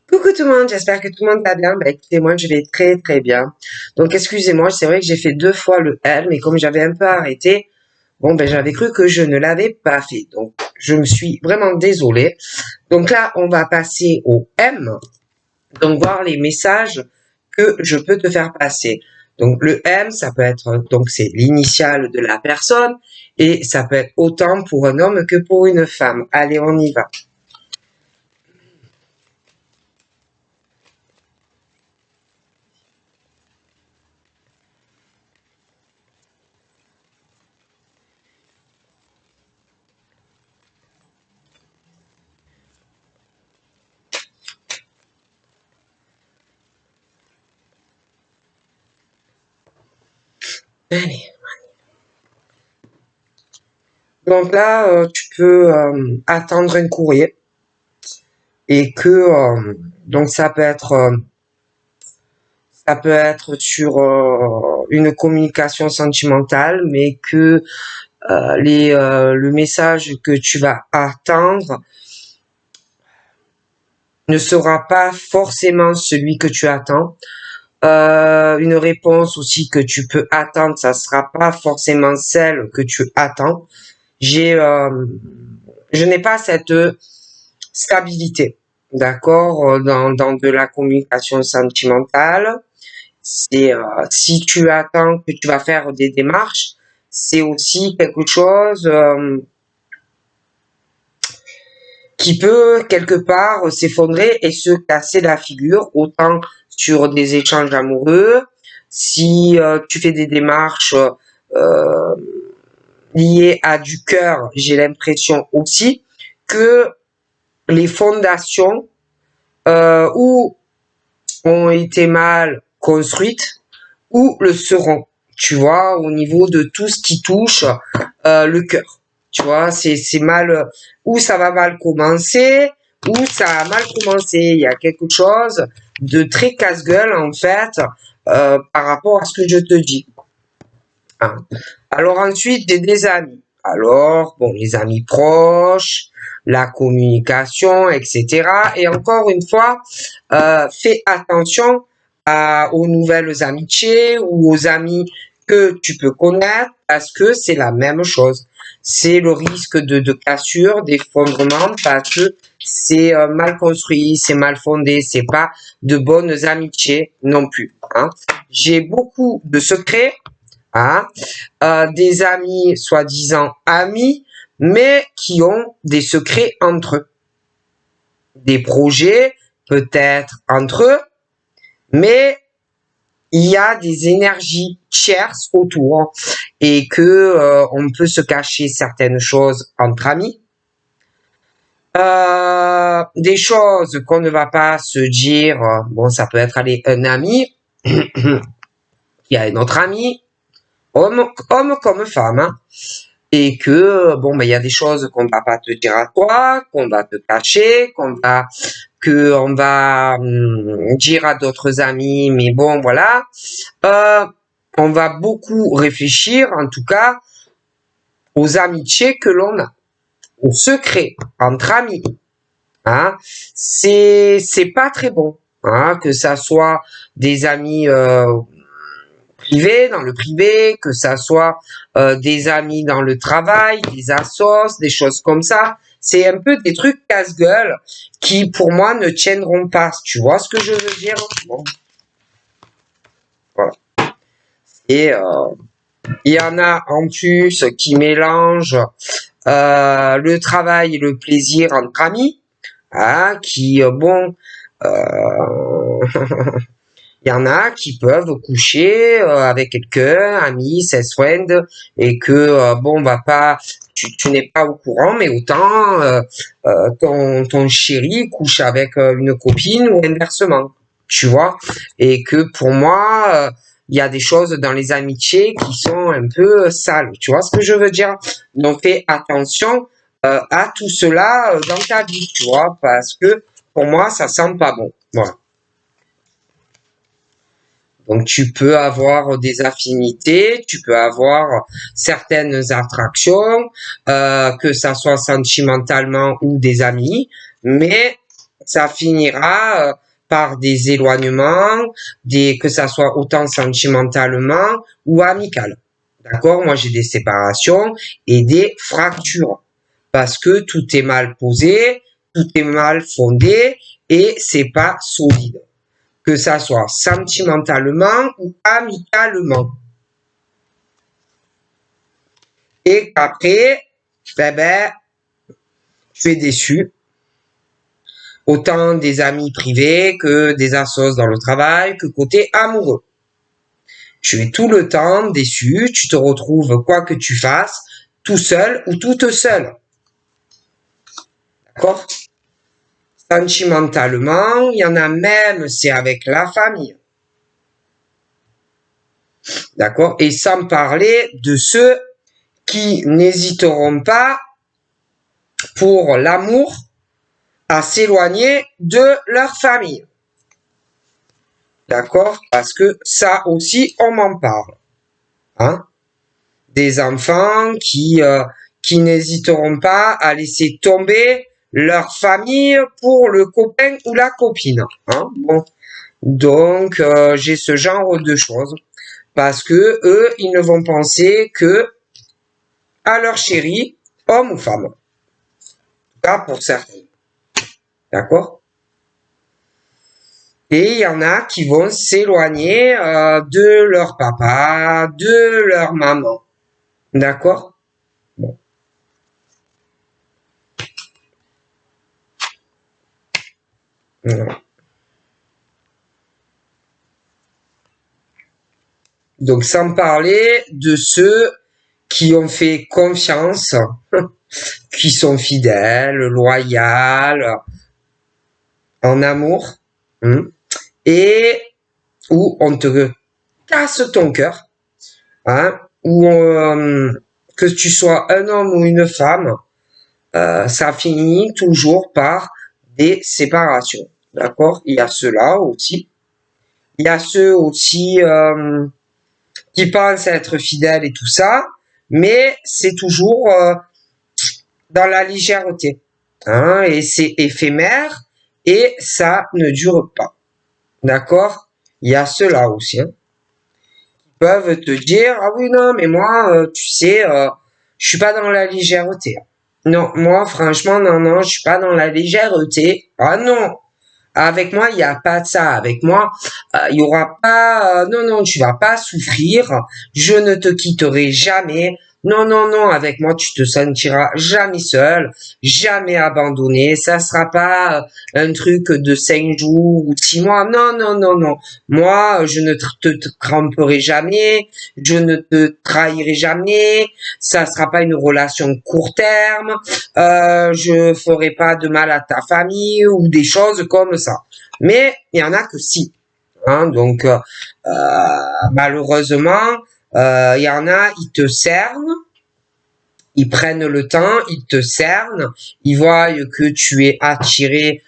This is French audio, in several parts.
Coucou tout le monde, j'espère que tout le monde va bien. Bah écoutez, moi je vais très très bien. Donc excusez-moi, c'est vrai que j'ai fait 2 fois le L, mais comme j'avais un peu arrêté, bon ben j'avais cru que je ne l'avais pas fait. Donc je me suis vraiment désolée. Donc là, on va passer au M. Donc voir les messages que je peux te faire passer. Donc le M, ça peut être, donc c'est l'initiale de la personne, et ça peut être autant pour un homme que pour une femme. Allez, on y va. Allez. Donc là, tu peux attendre un courrier et que donc ça peut être sur une communication sentimentale, mais que le message que tu vas attendre ne sera pas forcément celui que tu attends. Une réponse aussi que tu peux attendre, ça sera pas forcément celle que tu attends. Je n'ai pas cette stabilité, d'accord, dans de la communication sentimentale. C'est si tu attends que tu vas faire des démarches, c'est aussi quelque chose qui peut quelque part s'effondrer et se casser la figure, autant sur des échanges amoureux, si tu fais des démarches euh, liées à du cœur, j'ai l'impression aussi que les fondations ou ont été mal construites ou le seront, tu vois, au niveau de tout ce qui touche le cœur. Tu vois, c'est mal, ou ça va mal commencer, ou ça a mal commencé. Il y a quelque chose de très casse-gueule, en fait, par rapport à ce que je te dis. Hein. Alors ensuite, j'ai des amis. Alors, bon, les amis proches, la communication, etc. Et encore une fois, fais attention aux nouvelles amitiés ou aux amis que tu peux connaître parce que c'est la même chose. C'est le risque de cassure, d'effondrement parce que c'est mal construit, c'est mal fondé, c'est pas de bonnes amitiés non plus. Hein. J'ai beaucoup de secrets, hein, des amis soi-disant amis, mais qui ont des secrets entre eux. Des projets peut-être entre eux, mais il y a des énergies tierces autour et que on peut se cacher certaines choses entre amis. Des choses qu'on ne va pas se dire, bon, ça peut être allez, un ami qui a un autre ami, homme comme femme, hein, et que bon, ben il y a des choses qu'on va pas te dire à toi, qu'on va te cacher, que on va dire à d'autres amis, mais bon, voilà. On va beaucoup réfléchir, en tout cas, aux amitiés que l'on a, aux secrets entre amis. Hein. C'est pas très bon, hein, que ça soit des amis privés, dans le privé, que ça soit des amis dans le travail, des assos, des choses comme ça. C'est un peu des trucs casse-gueule qui, pour moi, ne tiendront pas. Tu vois ce que je veux dire? Bon, voilà. Et il y en a en plus qui mélangent le travail et le plaisir entre amis, hein, qui, bon, il y en a qui peuvent coucher avec quelqu'un, ami, sex friend, et que bon, va pas, tu n'es pas au courant, mais autant ton chéri couche avec une copine ou inversement, tu vois, et que pour moi, il y a des choses dans les amitiés qui sont un peu sales, tu vois ce que je veux dire? Donc fais attention à tout cela dans ta vie, tu vois, parce que pour moi, ça sent pas bon. Voilà. Donc tu peux avoir des affinités, tu peux avoir certaines attractions, que ça soit sentimentalement ou des amis, mais ça finira par des éloignements, que ça soit autant sentimentalement ou amical. D'accord? Moi, j'ai des séparations et des fractures. Parce que tout est mal posé, tout est mal fondé et c'est pas solide. Que ça soit sentimentalement ou amicalement. Et qu'après, tu es déçu. Autant des amis privés que des assos dans le travail, que côté amoureux. Tu es tout le temps déçu, tu te retrouves quoi que tu fasses, tout seul ou toute seule. D'accord? Sentimentalement, il y en a même, c'est avec la famille. D'accord? Et sans parler de ceux qui n'hésiteront pas pour l'amour à s'éloigner de leur famille. D'accord? Parce que ça aussi, on m'en parle. Hein? Des enfants qui n'hésiteront pas à laisser tomber leur famille pour le copain ou la copine. Hein? Bon. Donc, j'ai ce genre de choses. Parce que eux, ils ne vont penser que à leur chéri, homme ou femme. En tout cas, pour certains. D'accord? Et il y en a qui vont s'éloigner de leur papa, de leur maman. D'accord? Bon. Voilà. Donc, sans parler de ceux qui ont fait confiance, qui sont fidèles, loyaux, en amour, et où on te casse ton cœur, hein, où que tu sois un homme ou une femme, ça finit toujours par des séparations. D'accord? Il y a ceux-là aussi. Il y a ceux aussi qui pensent être fidèles et tout ça, mais c'est toujours dans la légèreté. Hein, et c'est éphémère et ça ne dure pas. D'accord? Il y a ceux-là aussi. Hein, qui peuvent te dire, ah oui, non, mais moi, tu sais, je suis pas dans la légèreté. Non, moi, franchement, non, je suis pas dans la légèreté. Ah non, avec moi, il n'y a pas de ça. Avec moi, il y aura pas. Non, tu vas pas souffrir. Je ne te quitterai jamais. Non, avec moi, tu te sentiras jamais seul, jamais abandonné. Ça sera pas un truc de 5 jours ou 6 mois. Non. Moi, je ne te tromperai jamais. Je ne te trahirai jamais. Ça sera pas une relation court terme. Je ferai pas de mal à ta famille ou des choses comme ça. Mais il y en a que si. Hein, donc, malheureusement, il y en a, ils te cernent, ils prennent le temps, ils te cernent, ils voient que tu es attiré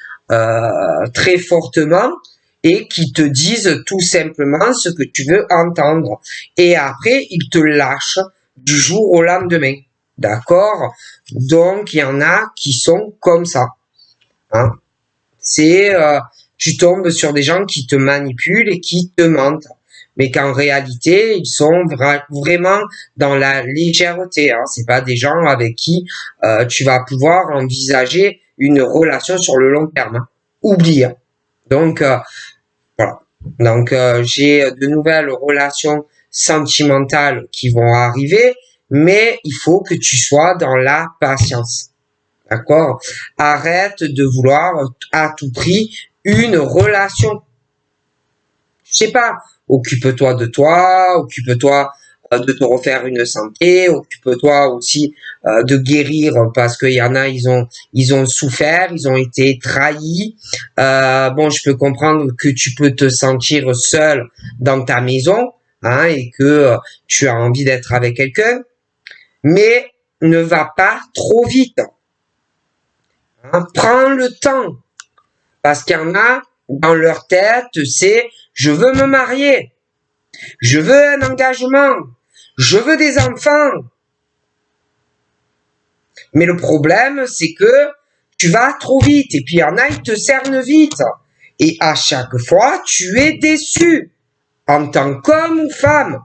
très fortement et qui te disent tout simplement ce que tu veux entendre. Et après, ils te lâchent du jour au lendemain. D'accord? Donc, il y en a qui sont comme ça. Hein? C'est tu tombes sur des gens qui te manipulent et qui te mentent. Mais qu'en réalité, ils sont vraiment dans la légèreté. Hein. C'est pas des gens avec qui tu vas pouvoir envisager une relation sur le long terme. Hein. Oublie. Hein. Donc, voilà. Donc, j'ai de nouvelles relations sentimentales qui vont arriver, mais il faut que tu sois dans la patience. D'accord? Arrête de vouloir à tout prix une relation. Je sais pas, occupe-toi de toi, occupe-toi de te refaire une santé, occupe-toi aussi de guérir parce qu'il y en a, ils ont souffert, ils ont été trahis. Bon, je peux comprendre que tu peux te sentir seul dans ta maison, hein, et que tu as envie d'être avec quelqu'un, mais ne va pas trop vite. Hein, prends le temps. Parce qu'il y en a, dans leur tête, c'est « je veux me marier, je veux un engagement, je veux des enfants ». Mais le problème, c'est que tu vas trop vite. Et puis il y en a, ils te cernent vite. Et à chaque fois, tu es déçu en tant qu'homme ou femme.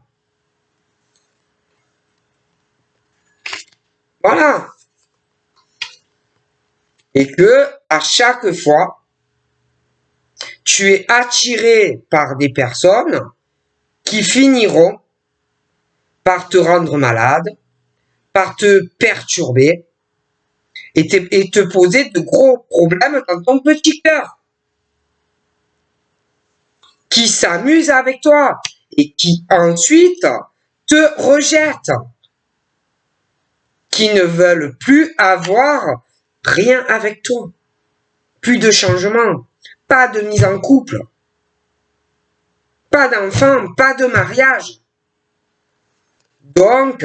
Voilà. Et que à chaque fois, tu es attiré par des personnes qui finiront par te rendre malade, par te perturber et te poser de gros problèmes dans ton petit cœur, qui s'amusent avec toi et qui ensuite te rejettent, qui ne veulent plus avoir rien avec toi, plus de changement, pas de mise en couple, pas d'enfant, pas de mariage. Donc,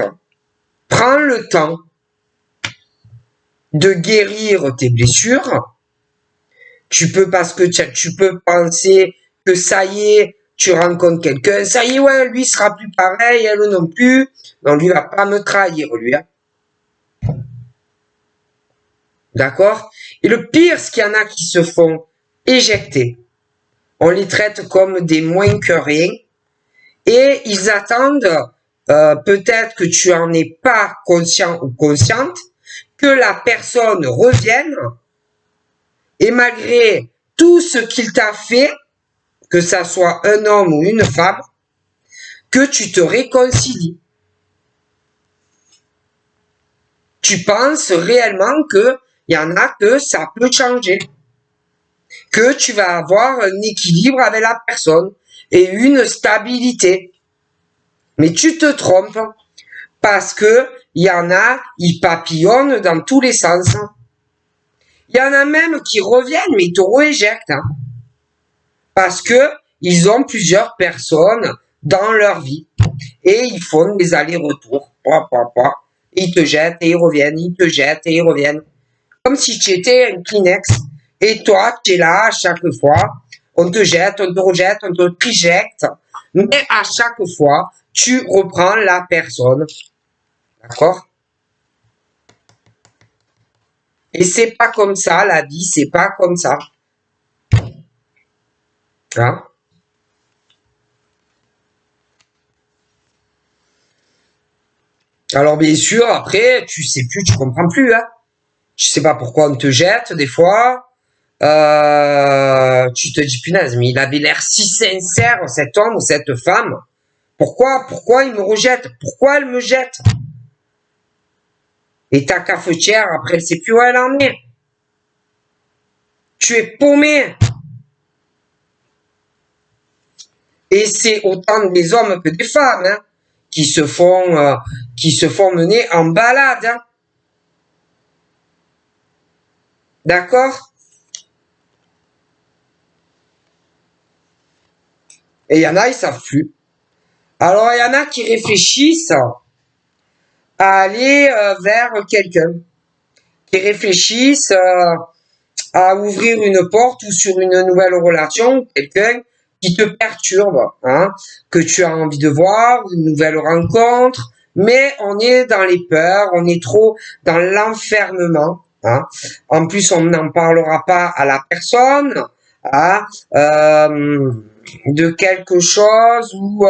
prends le temps de guérir tes blessures. Tu peux, parce que tu peux penser que ça y est, tu rencontres quelqu'un, ça y est, ouais, lui sera plus pareil, elle non plus. Non, lui va pas me trahir, lui. Hein. D'accord? Et le pire, c'est qu'il y en a qui se font éjecter. On les traite comme des moins que rien. Et ils attendent, peut-être que tu en es pas conscient ou consciente, que la personne revienne et malgré tout ce qu'il t'a fait, que ça soit un homme ou une femme, que tu te réconcilies. Tu penses réellement que il y en a que ça peut changer, que tu vas avoir un équilibre avec la personne et une stabilité. Mais tu te trompes parce que il y en a, ils papillonnent dans tous les sens. Il y en a même qui reviennent, mais ils te réjectent. Hein, parce que ils ont plusieurs personnes dans leur vie. Et ils font des allers-retours. Ils te jettent et ils reviennent, ils te jettent et ils reviennent. Comme si tu étais un Kleenex. Et toi, tu es là à chaque fois. On te jette, on te rejette, on te rejette. Mais à chaque fois, tu reprends la personne. D'accord? Et c'est pas comme ça, la vie, c'est pas comme ça. Hein? Alors bien sûr, après, tu sais plus, tu comprends plus, hein. Je sais pas pourquoi on te jette des fois. Tu te dis punaise, mais il avait l'air si sincère, cet homme ou cette femme. Pourquoi il me rejette? Pourquoi elle me jette? Et ta cafetière, après, elle sait plus où elle en est. Tu es paumé. Et c'est autant des hommes que des femmes, hein, qui se font mener en balade. Hein. D'accord? Et il y en a, ils savent plus. Alors, il y en a qui réfléchissent à aller vers quelqu'un. Qui réfléchissent à ouvrir une porte ou sur une nouvelle relation, quelqu'un qui te perturbe, hein, que tu as envie de voir, une nouvelle rencontre, mais on est dans les peurs, on est trop dans l'enfermement. Hein. En plus, on n'en parlera pas à la personne, hein, de quelque chose où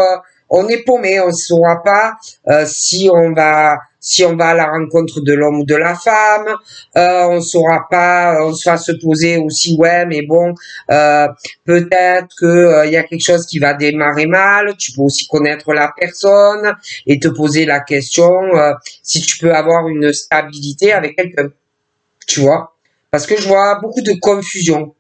on est paumé, on ne saura pas si on va à la rencontre de l'homme ou de la femme, on saura pas, on va se poser aussi, ouais, mais bon, peut-être que il y a quelque chose qui va démarrer mal. Tu peux aussi connaître la personne et te poser la question si tu peux avoir une stabilité avec quelqu'un, tu vois, parce que je vois beaucoup de confusion.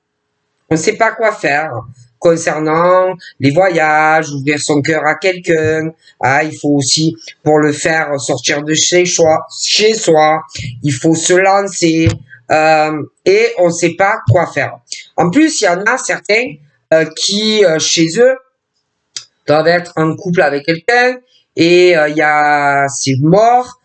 On ne sait pas quoi faire concernant les voyages, ouvrir son cœur à quelqu'un. Ah, il faut aussi, pour le faire, sortir de chez soi. Il faut se lancer et on ne sait pas quoi faire. En plus, il y en a certains qui, chez eux, doivent être en couple avec quelqu'un et c'est mort.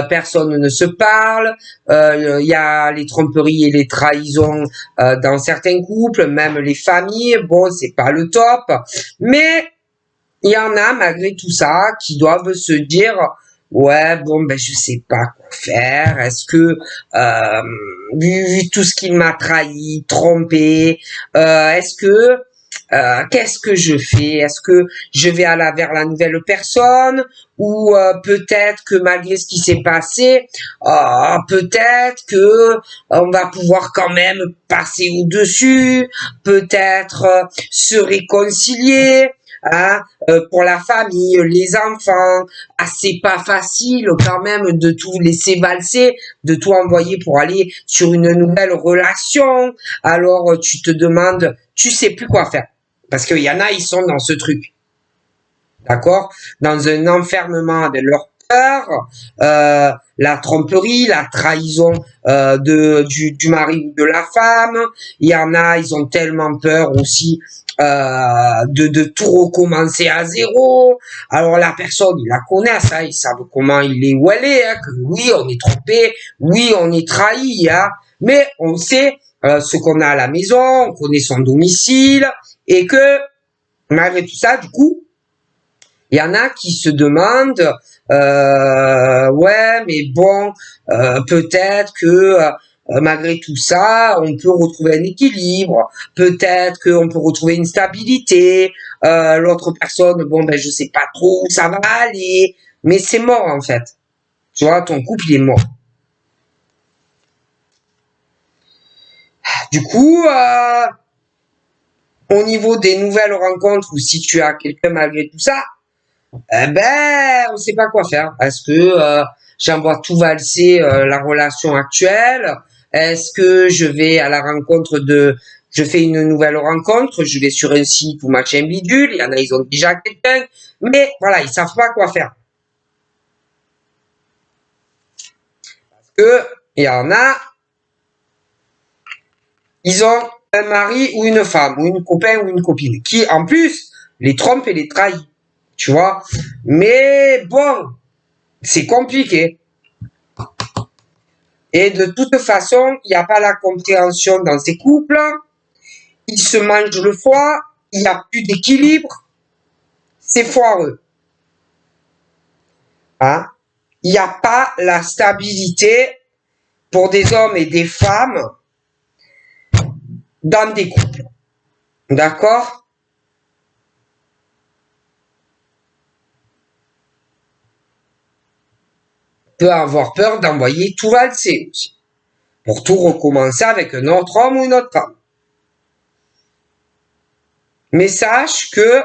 Personne ne se parle, il y a les tromperies et les trahisons dans certains couples, même les familles, bon, c'est pas le top, mais il y en a malgré tout ça qui doivent se dire ouais, bon, ben, je sais pas quoi faire. Est-ce que, vu tout ce qu'il m'a trahi, trompé, est-ce que, qu'est-ce que je fais? Est-ce que je vais vers la nouvelle personne? Ou peut-être que malgré ce qui s'est passé, peut-être que on va pouvoir quand même passer au-dessus, peut-être se réconcilier. Hein, pour la famille, les enfants, c'est pas facile quand même de tout laisser valser, de tout envoyer pour aller sur une nouvelle relation. Alors tu te demandes, tu sais plus quoi faire. Parce qu'il y en a, ils sont dans ce truc. D'accord? Dans un enfermement de leur peur, la tromperie, la trahison du mari ou de la femme. Il y en a, ils ont tellement peur aussi de tout recommencer à zéro. Alors la personne, ils la connaissent, hein, ils savent comment il est où elle est, hein, que oui, on est trompé, oui, on est trahi, hein, mais on sait ce qu'on a à la maison, on connaît son domicile, et que malgré tout ça, du coup, il y en a qui se demandent, ouais, mais bon, peut-être que malgré tout ça, on peut retrouver un équilibre, peut-être qu'on peut retrouver une stabilité. L'autre personne, bon, ben je sais pas trop où ça va aller, mais c'est mort en fait. Tu vois, ton couple il est mort. Du coup, au niveau des nouvelles rencontres, ou si tu as quelqu'un malgré tout ça, eh ben, on sait pas quoi faire. Est-ce que j'envoie tout valser la relation actuelle? Est-ce que je vais à la rencontre je fais une nouvelle rencontre, je vais sur un site ou machin bidule, il y en a, ils ont déjà quelqu'un, mais voilà, ils savent pas quoi faire. Parce que il y en a, ils ont un mari ou une femme, ou une copain ou une copine, qui en plus les trompe et les trahit. Tu vois? Mais bon, c'est compliqué. Et de toute façon, il n'y a pas la compréhension dans ces couples. Ils se mangent le foie. Il n'y a plus d'équilibre. C'est foireux. Hein? Il n'y a pas la stabilité pour des hommes et des femmes dans des couples. D'accord? On peut avoir peur d'envoyer tout valser aussi. Pour tout recommencer avec un autre homme ou une autre femme. Mais sache que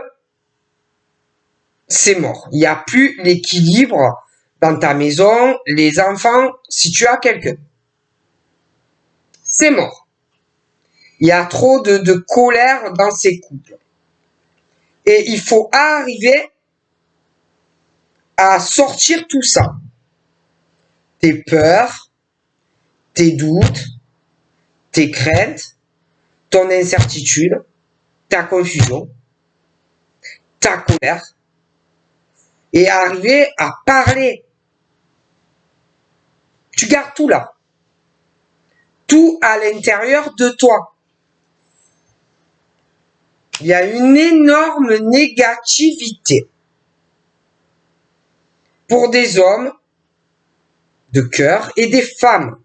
c'est mort. Il n'y a plus l'équilibre dans ta maison, les enfants, si tu as quelqu'un. C'est mort. Il y a trop de colère dans ces couples. Et il faut arriver à sortir tout ça. Tes peurs, tes doutes, tes craintes, ton incertitude, ta confusion, ta colère, et arriver à parler. Tu gardes tout là. Tout à l'intérieur de toi. Il y a une énorme négativité pour des hommes de cœur et des femmes.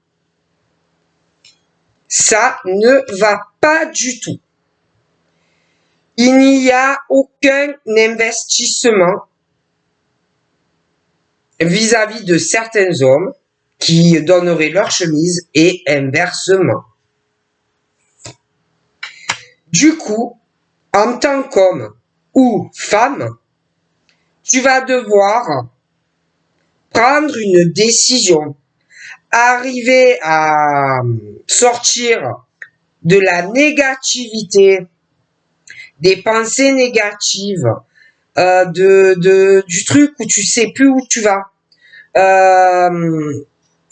Ça ne va pas du tout. Il n'y a aucun investissement vis-à-vis de certains hommes qui donneraient leur chemise et inversement. Du coup, en tant qu'homme ou femme, tu vas devoir prendre une décision, arriver à sortir de la négativité, des pensées négatives, du truc où tu sais plus où tu vas,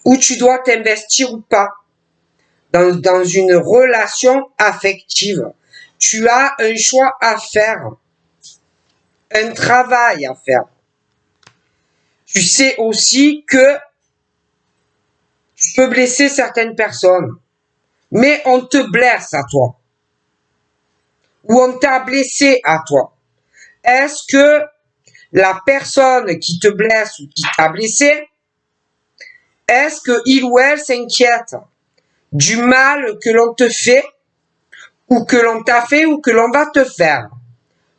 où tu dois t'investir ou pas dans une relation affective. Tu as un choix à faire, un travail à faire. Tu sais aussi que tu peux blesser certaines personnes, mais on te blesse à toi, ou on t'a blessé à toi. Est-ce que la personne qui te blesse ou qui t'a blessé, est-ce que il ou elle s'inquiète du mal que l'on te fait, ou que l'on t'a fait, ou que l'on va te faire?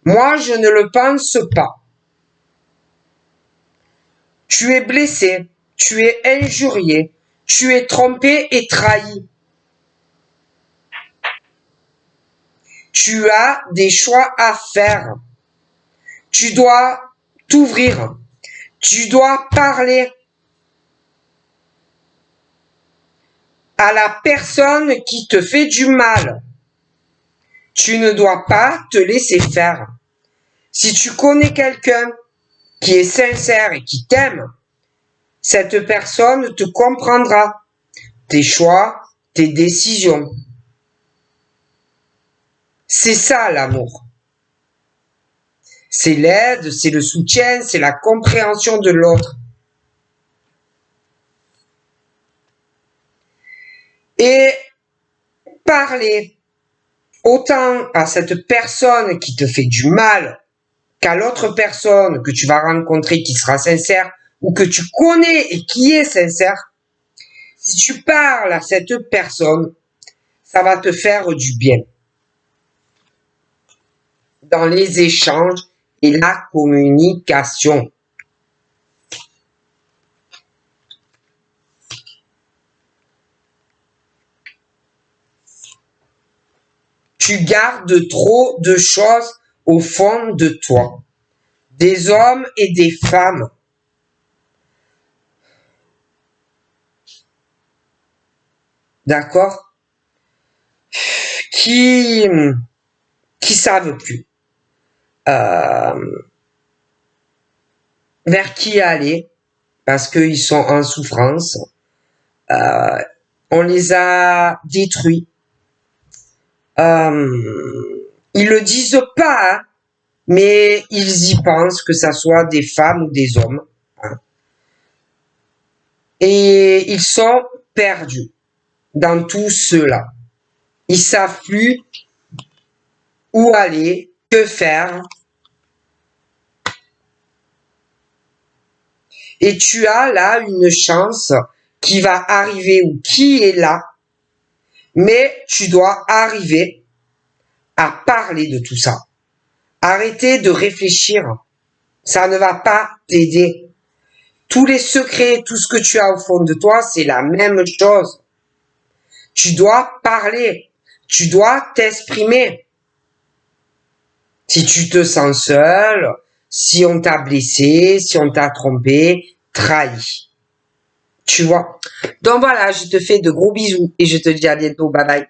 Moi, je ne le pense pas. Tu es blessé, tu es injurié, tu es trompé et trahi. Tu as des choix à faire. Tu dois t'ouvrir. Tu dois parler à la personne qui te fait du mal. Tu ne dois pas te laisser faire. Si tu connais quelqu'un qui est sincère et qui t'aime, cette personne te comprendra. Tes choix, tes décisions. C'est ça l'amour. C'est l'aide, c'est le soutien, c'est la compréhension de l'autre. Et parler autant à cette personne qui te fait du mal qu'à l'autre personne que tu vas rencontrer qui sera sincère ou que tu connais et qui est sincère, si tu parles à cette personne, ça va te faire du bien. Dans les échanges et la communication. Tu gardes trop de choses au fond de toi. Des hommes et des femmes. D'accord? Qui savent plus vers qui aller parce qu'ils sont en souffrance. On les a détruits. Ils le disent pas, hein, mais ils y pensent, que ça soit des femmes ou des hommes. Hein. Et ils sont perdus dans tout cela. Ils savent plus où aller, que faire. Et tu as là une chance qui va arriver ou qui est là, mais tu dois arriver à parler de tout ça. Arrêtez de réfléchir. Ça ne va pas t'aider. Tous les secrets, tout ce que tu as au fond de toi, c'est la même chose. Tu dois parler. Tu dois t'exprimer. Si tu te sens seul, si on t'a blessé, si on t'a trompé, trahi. Tu vois. Donc voilà, je te fais de gros bisous et je te dis à bientôt. Bye bye.